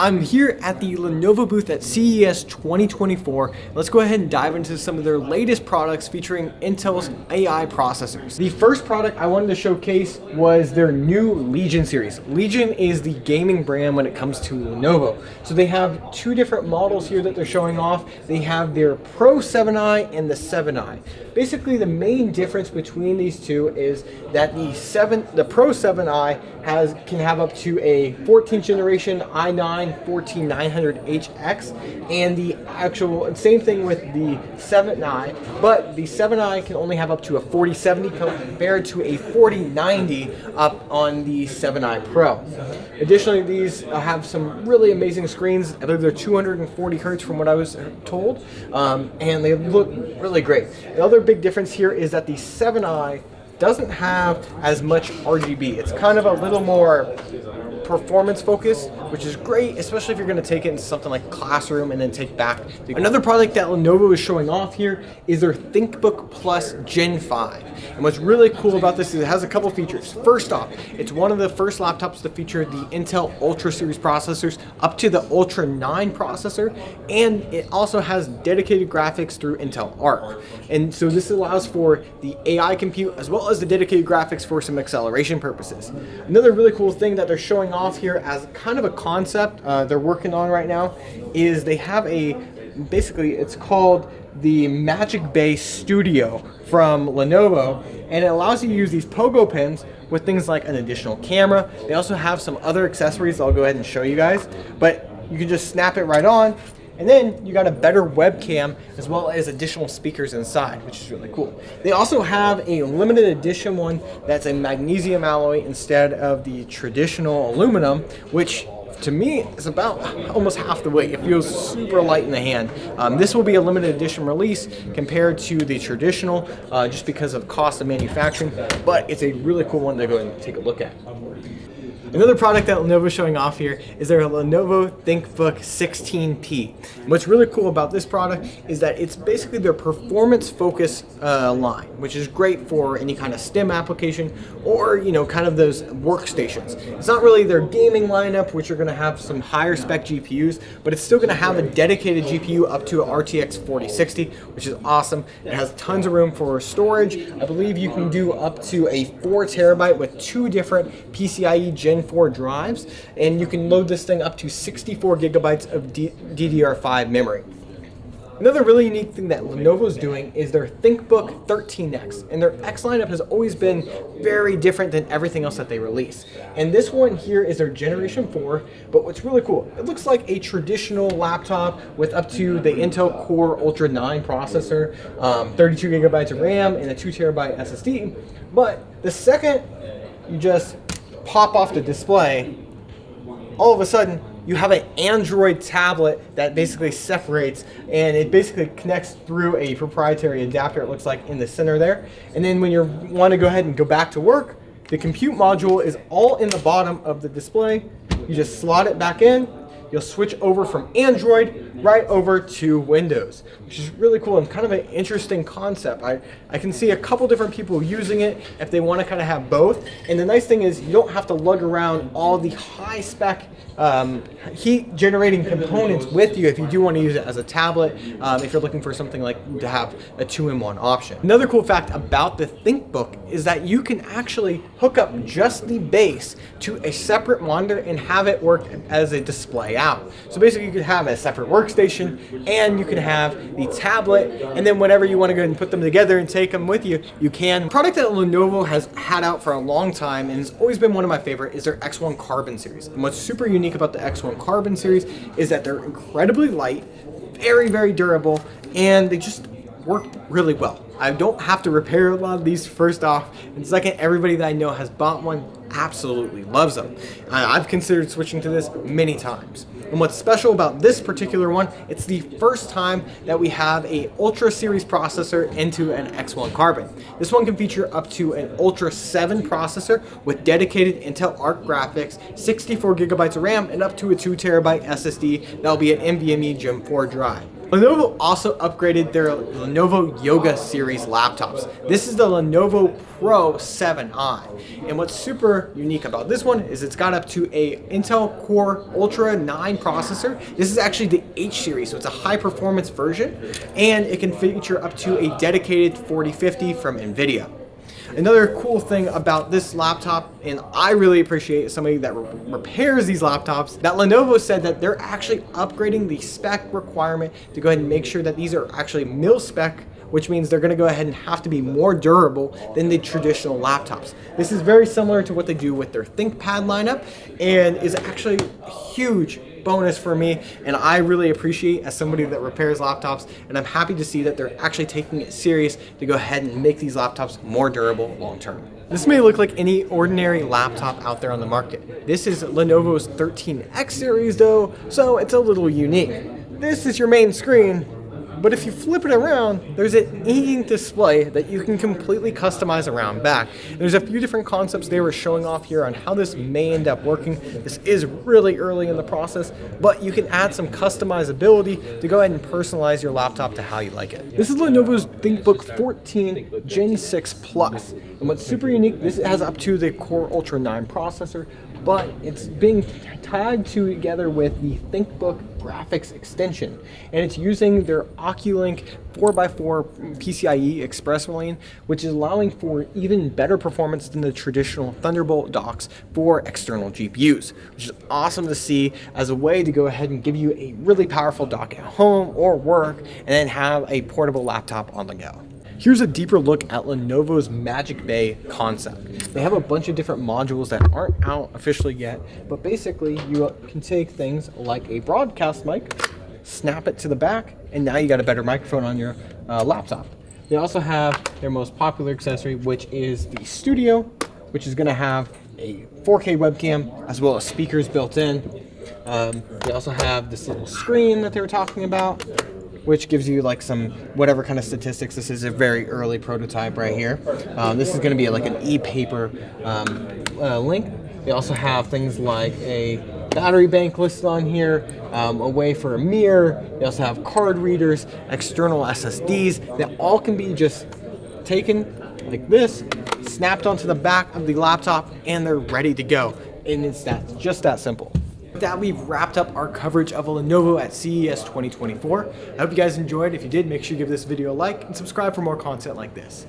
I'm here at the Lenovo booth at CES 2024. Let's go ahead and dive into some of their latest products featuring Intel's AI processors. The first product I wanted to showcase was their new Legion series. Legion is the gaming brand when it comes to Lenovo. So they have two different models here that they're showing off. They have their Pro 7i and the 7i. Basically, the main difference between these two is that the Pro 7i can have up to a 14th generation i9 14900HX, and the actual same thing with the 7i, but the 7i can only have up to a 4070 compared to a 4090 up on the 7i Pro. Additionally, these have some really amazing screens. I believe they're 240 hertz from what I was told, and they look really great. The other big difference here is that the 7i doesn't have as much RGB. It's kind of a little more performance focused, which is great, especially if you're going to take it into something like a classroom and then take back. Another product that Lenovo is showing off here is their Thinkbook Plus Gen 5. And what's really cool about this is it has a couple features. First off, it's one of the first laptops to feature the Intel Ultra series processors up to the Ultra 9 processor, and it also has dedicated graphics through Intel Arc. And so this allows for the AI compute as well as the dedicated graphics for some acceleration purposes. Another really cool thing that they're showing off here as kind of a concept they're working on right now is they have basically it's called the Magic Bay Studio from Lenovo, and it allows you to use these pogo pens with things like an additional camera. They also have some other accessories I'll go ahead and show you guys, but you can just snap it right on, and then you got a better webcam as well as additional speakers inside, which is really cool. They also have a limited edition one that's a magnesium alloy instead of the traditional aluminum, which to me is about almost half the weight. It feels super light in the hand. This will be a limited edition release compared to the traditional just because of cost of manufacturing, but it's a really cool one to go and take a look at. Another product that Lenovo is showing off here is their Lenovo Thinkbook 16P. And what's really cool about this product is that it's basically their performance-focused line, which is great for any kind of STEM application or, kind of those workstations. It's not really their gaming lineup, which are going to have some higher spec GPUs, but it's still going to have a dedicated GPU up to an RTX 4060, which is awesome. It has tons of room for storage. I believe you can do up to a 4 terabyte with 2 different PCIe Gen 4 drives, and you can load this thing up to 64 gigabytes of DDR5 memory. Another really unique thing that Lenovo is doing is their Thinkbook 13X, and their X lineup has always been very different than everything else that they release. And this one here is their Generation 4, but what's really cool, it looks like a traditional laptop with up to the Intel Core Ultra 9 processor, 32 gigabytes of RAM, and a 2 terabyte SSD, but the second you just pop off the display, all of a sudden you have an Android tablet that basically separates, and it basically connects through a proprietary adapter, it looks like, in the center there. And then when you want to go ahead and go back to work, the compute module is all in the bottom of the display. You just slot it back in. You'll switch over from Android right over to Windows, which is really cool and kind of an interesting concept. I can see a couple different people using it if they want to kind of have both. And the nice thing is you don't have to lug around all the high spec heat generating components with you if you do want to use it as a tablet, if you're looking for something like to have a 2-in-1 option. Another cool fact about the Thinkbook is that you can actually hook up just the base to a separate monitor and have it work as a display out. So basically you could have a separate workstation and you can have the tablet, and then whenever you want to go ahead and put them together and take them with you, you can. A product that Lenovo has had out for a long time and has always been one of my favorite is their X1 Carbon series. And what's super unique about the X1 Carbon series is that they're incredibly light, very, very durable, and they just work really well. I don't have to repair a lot of these first off, and second, everybody that I know has bought one absolutely loves them. I've considered switching to this many times. And what's special about this particular one, it's the first time that we have a Ultra series processor into an X1 Carbon. This one can feature up to an Ultra 7 processor with dedicated Intel Arc graphics, 64 gigabytes of RAM, and up to a 2 terabyte SSD that'll be an NVMe Gen 4 drive. Lenovo also upgraded their Lenovo Yoga series laptops. This is the Lenovo Pro 7i. And what's super unique about this one is it's got up to a Intel Core Ultra 9 processor. This is actually the H series, so it's a high performance version, and it can feature up to a dedicated 4050 from NVIDIA. Another cool thing about this laptop, and I really appreciate somebody that repairs these laptops, that Lenovo said that they're actually upgrading the spec requirement to go ahead and make sure that these are actually mil spec, which means they're going to go ahead and have to be more durable than the traditional laptops. This is very similar to what they do with their ThinkPad lineup, and is actually a huge bonus for me, and I really appreciate as somebody that repairs laptops, and I'm happy to see that they're actually taking it serious to go ahead and make these laptops more durable long term. This may look like any ordinary laptop out there on the market. This is Lenovo's 13X series though, so it's a little unique. This is your main screen, but if you flip it around, there's an e-ink display that you can completely customize around back. There's a few different concepts they were showing off here on how this may end up working. This is really early in the process, but you can add some customizability to go ahead and personalize your laptop to how you like it. This is Lenovo's ThinkBook 14 Gen 6 Plus. And what's super unique, this has up to the Core Ultra 9 processor, but it's being tied together with the Thinkbook graphics extension, and it's using their Oculink 4x4 PCIe Express lane, which is allowing for even better performance than the traditional Thunderbolt docks for external GPUs, which is awesome to see as a way to go ahead and give you a really powerful dock at home or work, and then have a portable laptop on the go. Here's a deeper look at Lenovo's Magic Bay concept. They have a bunch of different modules that aren't out officially yet, but basically you can take things like a broadcast mic, snap it to the back, and now you got a better microphone on your laptop. They also have their most popular accessory, which is the Studio, which is going to have a 4K webcam as well as speakers built in. They also have this little screen that they were talking about, which gives you like some whatever kind of statistics. This is a very early prototype right here. This is going to be like an e-paper link. They also have things like a battery bank listed on here, a way for a mirror. They also have card readers, external SSDs that all can be just taken like this, snapped onto the back of the laptop, and they're ready to go. And it's just that simple. With that, we've wrapped up our coverage of a Lenovo at CES 2024. I hope you guys enjoyed. If you did, make sure you give this video a like and subscribe for more content like this.